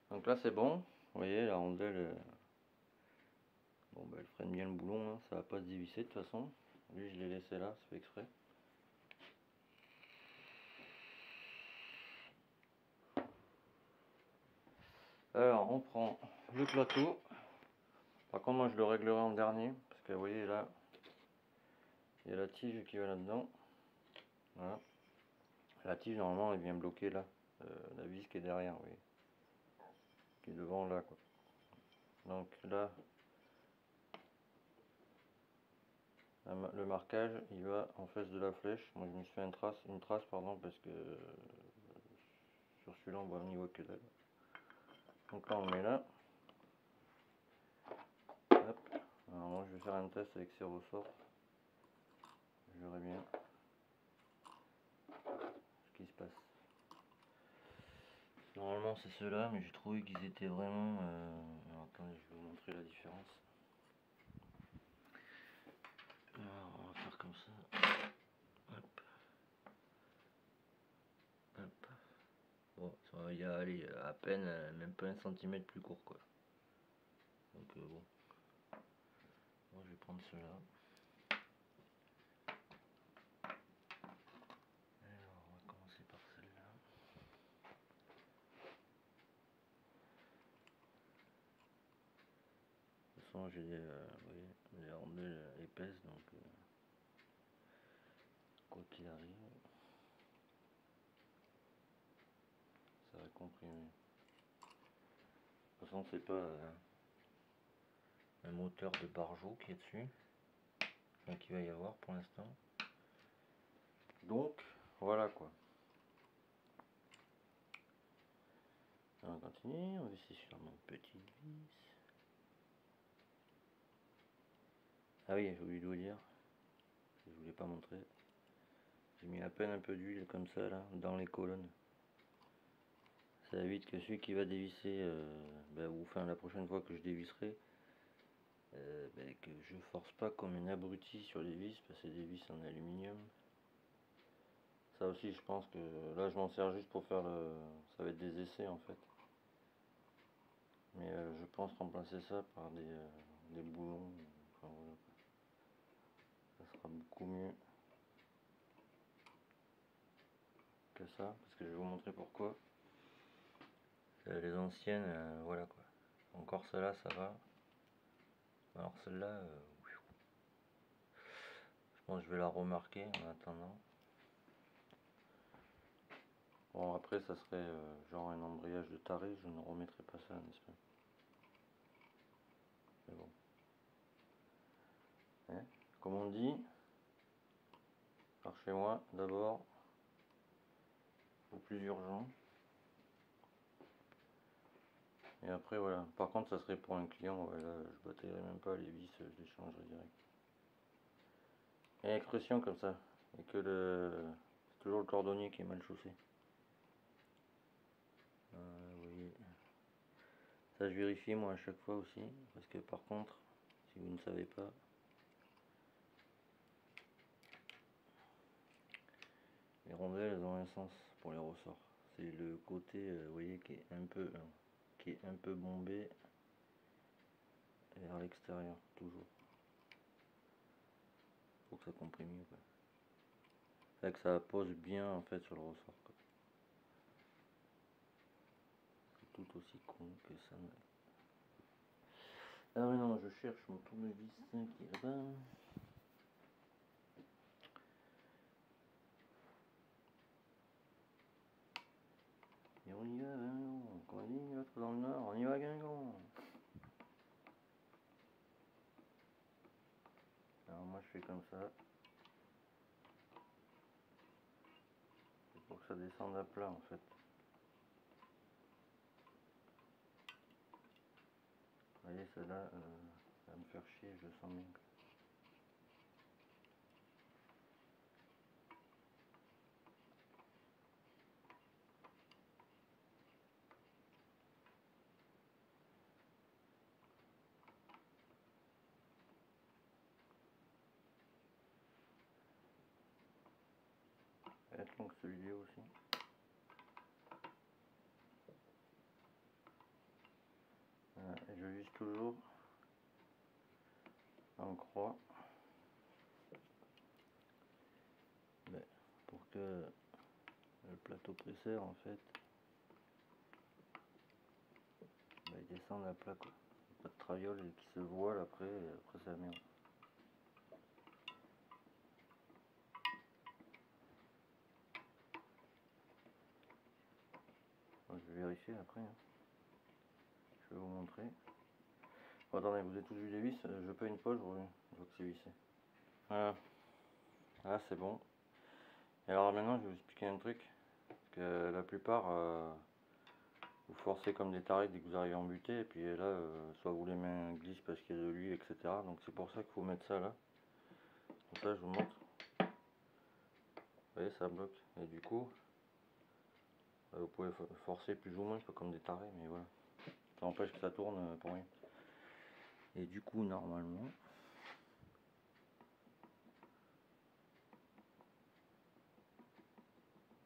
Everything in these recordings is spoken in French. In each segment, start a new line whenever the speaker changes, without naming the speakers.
Donc là c'est bon, vous voyez la rondelle, bon bah elle freine bien le boulon, hein. Ça va pas se dévisser de toute façon. Lui je l'ai laissé là, c'est fait exprès. Alors on prend le plateau. Par contre moi je le réglerai en dernier, parce que vous voyez là, il y a la tige qui va là-dedans. Voilà. La tige normalement elle vient bloquer là, la vis qui est derrière, vous voyez. Qui est devant là quoi. Donc là, le marquage il va en face de la flèche. Moi je me suis fait une trace pardon, parce que sur celui-là on n'y voit que dalle. Donc là on le met là. Hop. Alors moi je vais faire un test avec ces ressorts. Je verrai bien ce qui se passe. Normalement c'est ceux-là, mais j'ai trouvé qu'ils étaient vraiment... Alors, attendez, je vais vous montrer la différence. Alors on va faire comme ça. Hop. Hop. Bon, ça va y aller à peine, même pas 1 cm plus court quoi. Donc bon. Moi je vais prendre ceux-là. Alors on va commencer par celle-là. De toute façon j'ai des rondelles épaisses, donc quoi qu'il arrive, ça va comprimer. De toute façon c'est pas un moteur de Barjo qui est dessus, enfin qu'il va y avoir pour l'instant. Donc voilà quoi. On va continuer, on va essayer sur mon petite vis. Ah oui, j'ai oublié de vous dire, je voulais pas montrer. J'ai mis à peine un peu d'huile comme ça là, dans les colonnes. Ça évite que celui qui va dévisser, ou enfin la prochaine fois que je dévisserai, que je force pas comme une abruti sur les vis, parce que c'est des vis en aluminium. Ça aussi je pense que là je m'en sers juste pour faire ça va être des essais en fait. Mais je pense remplacer ça par des boulons. Enfin, voilà. Ça sera beaucoup mieux que ça, parce que je vais vous montrer pourquoi. Les anciennes, voilà quoi. Encore celle-là, ça va. Alors celle-là, je pense que je vais la remarquer en attendant. Bon après ça serait genre un embrayage de taré, je ne remettrai pas ça n'est-ce pas. Mais bon. Hein, comme on dit, par chez moi d'abord, au plus urgent. Et après voilà. Par contre ça serait pour un client, voilà, je bataillerai même pas les vis, je les changerai direct. Et avec pression comme ça. Et que c'est toujours le cordonnier qui est mal chaussé. Vous voyez. Ça je vérifie moi à chaque fois aussi. Parce que par contre, si vous ne savez pas, les rondelles elles ont un sens pour les ressorts. C'est le côté, vous voyez, qui est un peu bombé vers l'extérieur, toujours. Faut que ça comprime mieux quoi. Fait que ça pose bien en fait sur le ressort quoi. C'est tout aussi con que ça. Ah mais non, je cherche mon tournevis qui est là-bas. Et on y va, Guingamp. Quand on dit l'autre dans le nord, on y va, Guingamp. Alors moi je fais comme ça. C'est pour que ça descende à plat en fait. Vous voyez celle-là, ça va me faire chier, je le sens bien. Elle va être longue cette vidéo aussi. dévisse toujours en croix. Mais pour que le plateau presseur en fait il descende à plat quoi. Pas de traviole qui se voile après, et après c'est la merde. Bon, je vais vérifier après. Hein. Je vais vous montrer. Bon, attendez, vous avez tous vu les vis, je fais une pause, je vois que c'est vissé. Voilà. Là c'est bon. Et alors maintenant je vais vous expliquer un truc. Que la plupart vous forcez comme des tarés dès que vous arrivez en butée et puis là soit vous les mains glissent parce qu'il y a de l'huile etc. Donc c'est pour ça qu'il faut mettre ça là. Comme ça je vous montre. Vous voyez ça bloque et du coup vous pouvez forcer plus ou moins pas comme des tarés mais voilà. Ça empêche que ça tourne pour rien. Et du coup normalement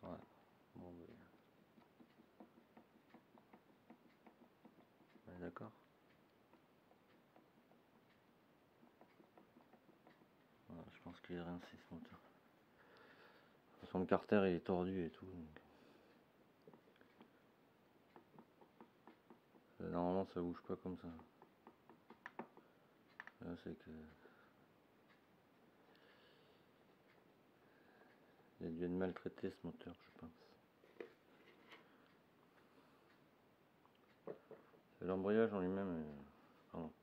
voilà. Bon, on est d'accord. Voilà, je pense qu'il est rincé ce moteur. Son carter il est tordu et tout. Donc. Normalement ça bouge pas comme ça. Là c'est que il a dû être maltraité ce moteur je pense. L'embrayage en lui-même, pardon,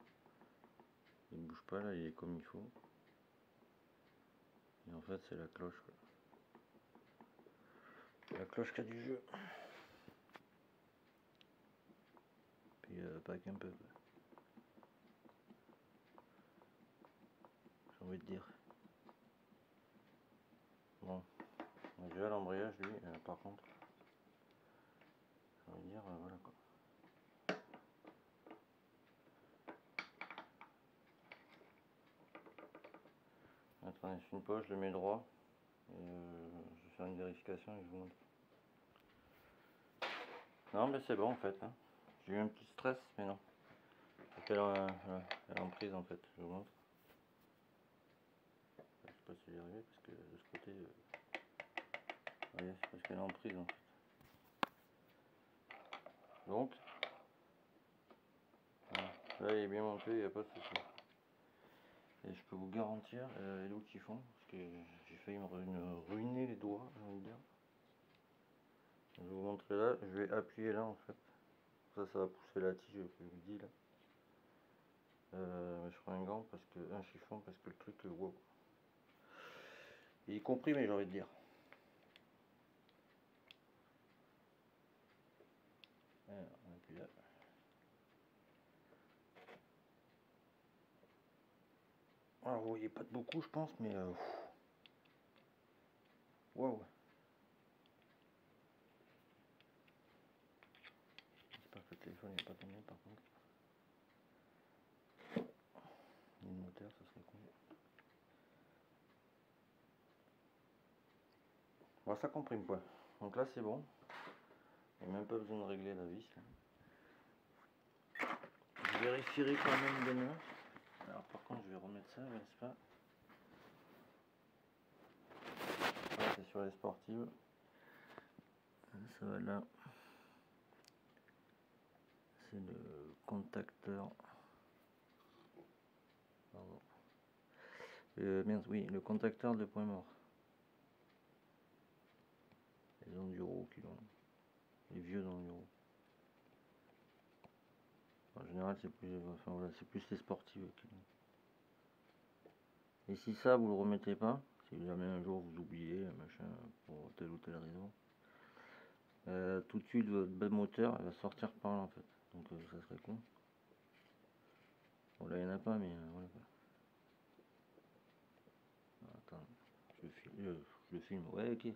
il bouge pas là, il est comme il faut. Et en fait c'est la cloche quoi. La cloche qui a du jeu. Puis pas qu'un peu. J'ai envie de dire. Bon, déjà l'embrayage lui, par contre, j'ai envie de dire, voilà quoi. Attendez, je fais une pause, je le mets droit. Et je vais faire une vérification et je vous montre. Non mais c'est bon en fait. Hein. J'ai eu un petit stress, mais non. Elle est en prise en fait, je vous montre. Je sais pas si j'y arrive parce que de ce côté, vous voyez, c'est parce qu'elle est en prise en fait. Donc, voilà. Là il est bien monté, il n'y a pas de souci. Et je peux vous garantir les loups qui font, parce que j'ai failli me ruiner les doigts, j'ai envie de dire. Je vais vous montrer là, je vais appuyer là en fait. Ça va pousser la tige que je vous dis là. Je ferai un gant parce que un chiffon parce que le truc wow. Il est comprimé j'ai envie de dire. Alors, on appuie là. Alors vous voyez pas de beaucoup je pense mais wow. J'espère que le téléphone n'est pas tombé par contre. Ni le moteur ça serait con. Bon ça comprime pas. Donc là c'est bon. Il n'y a même pas besoin de régler la vis. Là. Je vérifierai quand même demain. Alors par contre je vais remettre ça, n'est-ce pas? Ça c'est sur les sportives. Ça va là. C'est le contacteur. Pardon. Merde, oui, le contacteur de point mort. Les enduros qui l'ont. Les vieux enduros. En général c'est plus. Enfin voilà, c'est plus les sportives qui l'ont. Et si ça vous le remettez pas, si jamais un jour vous oubliez machin pour telle ou telle raison, tout de suite votre moteur elle va sortir par là en fait. Donc ça serait con. Bon là il n'y en a pas mais voilà quoi. Attends, je filme. Ouais ok.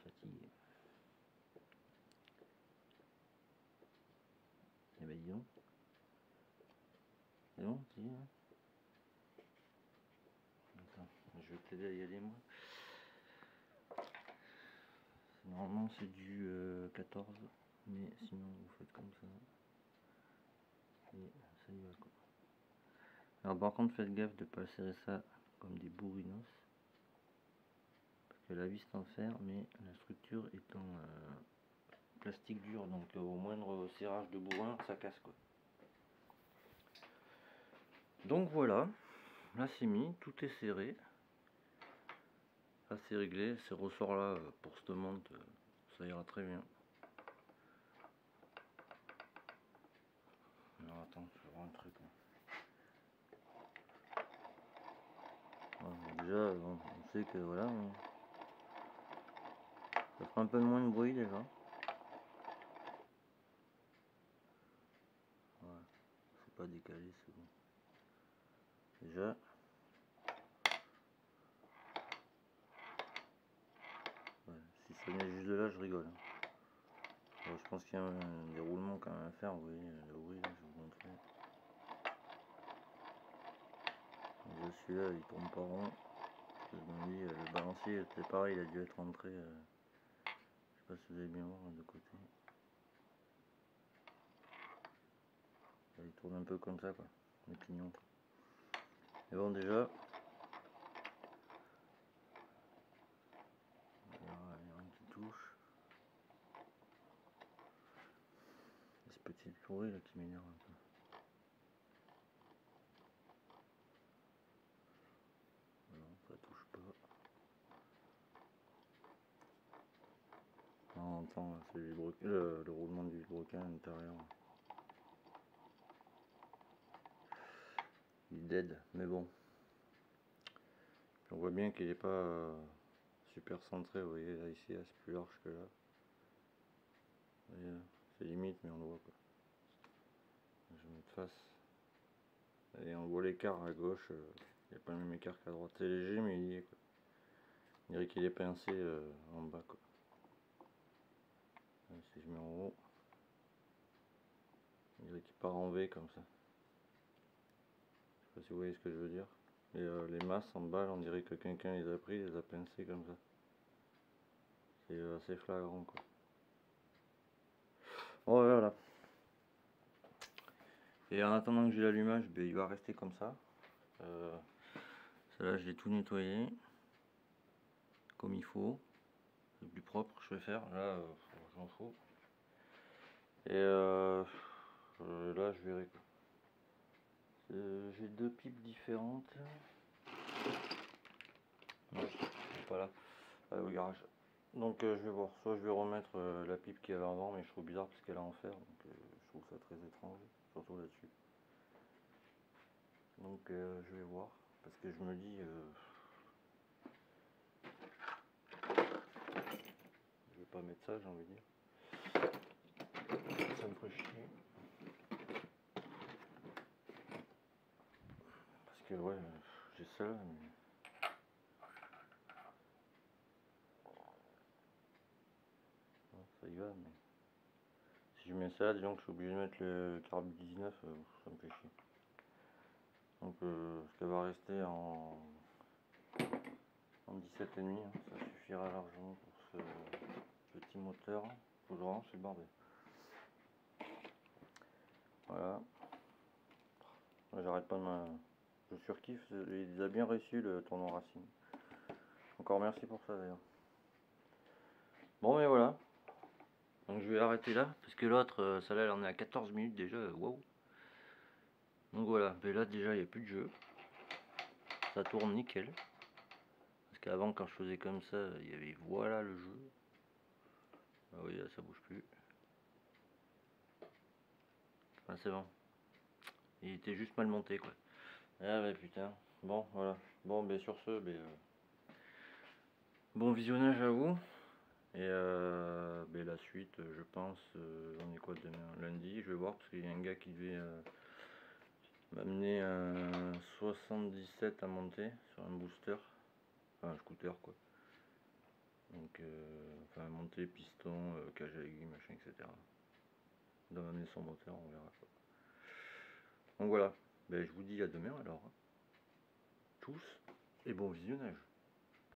Fatigué. Eh ben dis donc. C'est bon, si, hein. Attends, je vais t'aider à y aller moi. Normalement c'est du 14. mais sinon vous faites comme ça et ça y va quoi. Alors par contre faites gaffe de pas serrer ça comme des bourrinos, parce que la vis est en fer mais la structure est en plastique dur, donc au moindre serrage de bourrin ça casse quoi. Donc voilà, là c'est mis, tout est serré, là c'est réglé, ces ressorts là pour cette monte ça ira très bien. Alors attends, je vais voir un truc là. Voilà, déjà on sait que voilà, ça fera un peu moins de bruit déjà. Voilà, c'est pas décalé, c'est bon. Déjà. Ouais, si ça venait juste de là, je rigole. Alors, je pense qu'il y a un déroulement quand même à faire. Vous voyez, le bruit, là, je vais vous montrer. Déjà, celui-là, il tourne pas rond. Je me dis, le balancier, c'est pareil, il a dû être rentré. Je sais pas si vous allez bien voir de côté. Là, il tourne un peu comme ça, quoi. Les pignons. Et bon, déjà. Il y a rien qui touche. Ce petit pourri là qui m'énerve un peu. Non, ça touche pas. On entend, c'est le roulement du vilebrequin à l'intérieur. Il est dead, mais bon. On voit bien qu'il n'est pas super centré, vous voyez, là ici, là, c'est plus large que là. C'est limite, mais on le voit quoi. Je vais mettre face. Et on voit l'écart à gauche, il n'y a pas le même écart qu'à droite. C'est léger, mais il y est quoi. On dirait qu'il est pincé en bas quoi. Là, si je mets en haut, on dirait qu'il part en V comme ça. Je sais pas si vous voyez ce que je veux dire. Et les masses en bas, on dirait que quelqu'un les a pris, les a pincés comme ça. C'est assez flagrant quoi. Bon voilà. Et en attendant que j'ai l'allumage, ben, il va rester comme ça. Celle-là, je l'ai tout nettoyé comme il faut. C'est plus propre, je vais faire. Là, j'en fous. Et là, je verrai quoi. J'ai deux pipes différentes. Non, pas là. Au garage. Donc je vais voir. Soit je vais remettre la pipe qu'il y avait avant, mais je trouve bizarre parce qu'elle est en fer. Donc je trouve ça très étrange, surtout là-dessus. Donc je vais voir. Parce que je me dis... je vais pas mettre ça, j'ai envie de dire. Ça me ferait chier. Parce que ouais, j'ai ça, mais... ça y va, mais... Si je mets ça, disons que je suis obligé de mettre le carbu 19, ça me fait chier. Donc ce qu'elle va rester en 17,5, hein, ça suffira largement pour ce petit moteur. Faut que je range, c'est le bordel. Voilà. J'arrête pas de me... Je surkiffe, il a bien réussi le tournoi Racing. Encore merci pour ça d'ailleurs. Bon mais voilà. Donc je vais arrêter là, parce que l'autre, celle-là elle en est à 14 minutes déjà, waouh. Donc voilà, mais là déjà il n'y a plus de jeu. Ça tourne nickel. Parce qu'avant quand je faisais comme ça, il y avait voilà le jeu. Ah oui, là ça bouge plus. Ah c'est bon. Il était juste mal monté quoi. Ah bah putain. Bon voilà. Bon ben sur ce, bon visionnage à vous. Et ben, la suite, je pense, on est quoi demain? Lundi, je vais voir parce qu'il y a un gars qui devait m'amener un 77 à monter sur un booster, enfin un scooter quoi. Donc, enfin monter, piston, cage à aiguille, machin, etc. Il doit m'amener son moteur, on verra quoi. Donc voilà, ben, je vous dis à demain alors. Tous, et bon visionnage.